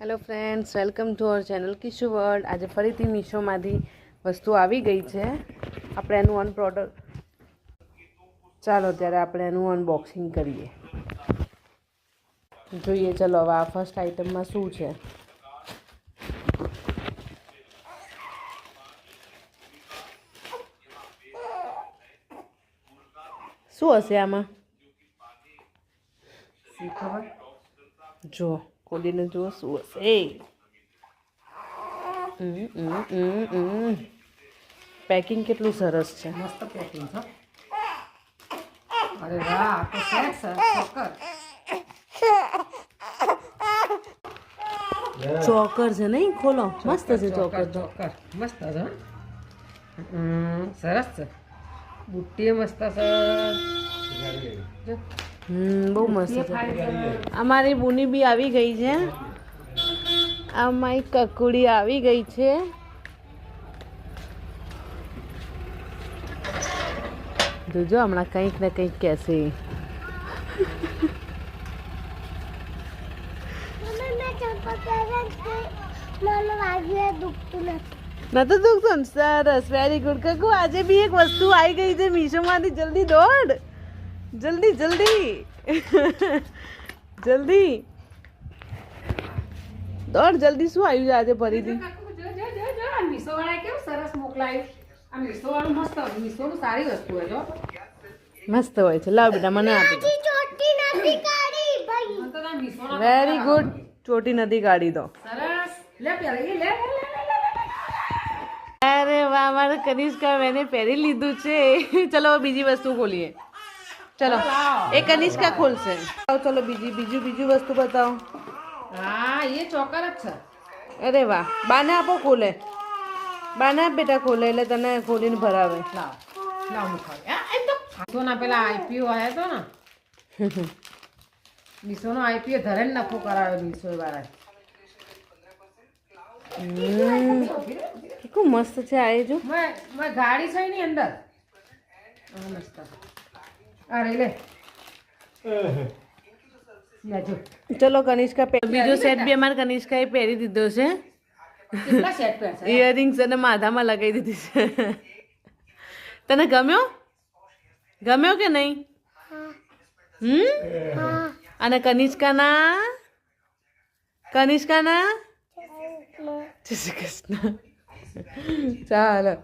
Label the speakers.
Speaker 1: Hello friends, welcome to our channel Kishu world. આજે ફરીથી મીશોમાંથી વસ્તુ આવી ગઈ છે. આપણે એનું ચાલો ત્યારે આપણે એનું અનબોક્સિંગ કરીએ. જોઈએ ચલો હવે આ ફર્સ્ટ આઇટમમાં શું છે. શું હશે આમાં? જો ખોલીને જુઓ શું હશે. પેકિંગ કેટલું સરસ છે.
Speaker 2: મસ્ત પેકિંગ છે. અરે વાહ, તો સેટ છે.
Speaker 1: ચોકર છે નહીં? ખોલો. મસ્ત છે ચોકર.
Speaker 2: ચોકર મસ્ત છે. સરસ છે. બુટ્ટી મસ્ત છે.
Speaker 1: બહુ મસ્ત છે. અમારી બુની બી આવી ગઈ છે. અમારી કકુડી આવી ગઈ છે. જોજો હમણાં કંઈક ને કંઈક કહેશે. નતું દુખતું? સરસ, વેરી ગુડ કકુ. આજે બી એક વસ્તુ આવી ગઈ છે મીશોમાંથી. જલ્દી દોડ, જલ્દી જલ્દી જલ્દી દોડ, જલ્દી. શું આવ્યું છે આજે ફરીથી?
Speaker 2: મીશો વાળા કેવું સરસ મોકલાયું. આ મીશો વાળું મસ્ત, મીશોનું સારી વસ્તુ હોય જો.
Speaker 1: મસ્ત હોય છે. લાવ બેટા, મને આપી. Very good. ચોટી નથી કાઢી દો.
Speaker 2: સરસ. લે પહેરી લે.
Speaker 1: અરે વાહ, મારે કનિષ્કા મેને પહેરી લીધું છે. ચલો બીજી વસ્તુ ખોલીએ. ચલો એ કનિષ્કા ખોલશે. ચલો બીજું વસ્તુ બતાવો.
Speaker 2: હા, એ ચોકર જ છે.
Speaker 1: અરે વાહ, બાને આપો ખોલે. બાને આપ બેટા ખોલે એટલે તને ખોલીને ભરાવે.
Speaker 2: લાવ મીશોના પેલા આઈપીઓ આવ્યા હતો ને. મીશોનો આઈપીઓ ધરે ને નફો કરાવ્યો મીશો વાળા.
Speaker 1: કેટલું મસ્ત છે આ. જો
Speaker 2: મેં ગાડી છે ની અંદર. મસ્ત. અરે લે.
Speaker 1: ચલો કનિષ્કા બીજો સેટ બી અમારે કનિષ્કાએ પહેરી દીધો છે.
Speaker 2: કેટલા સેટ પહેરશે?
Speaker 1: ઇયરિંગ્સ અને માથામાં લગાવી દીધી છે. તને ગમ્યો કે નહીં? અને કનિષ્કાના જય શ્રી કૃષ્ણ. ચાલો.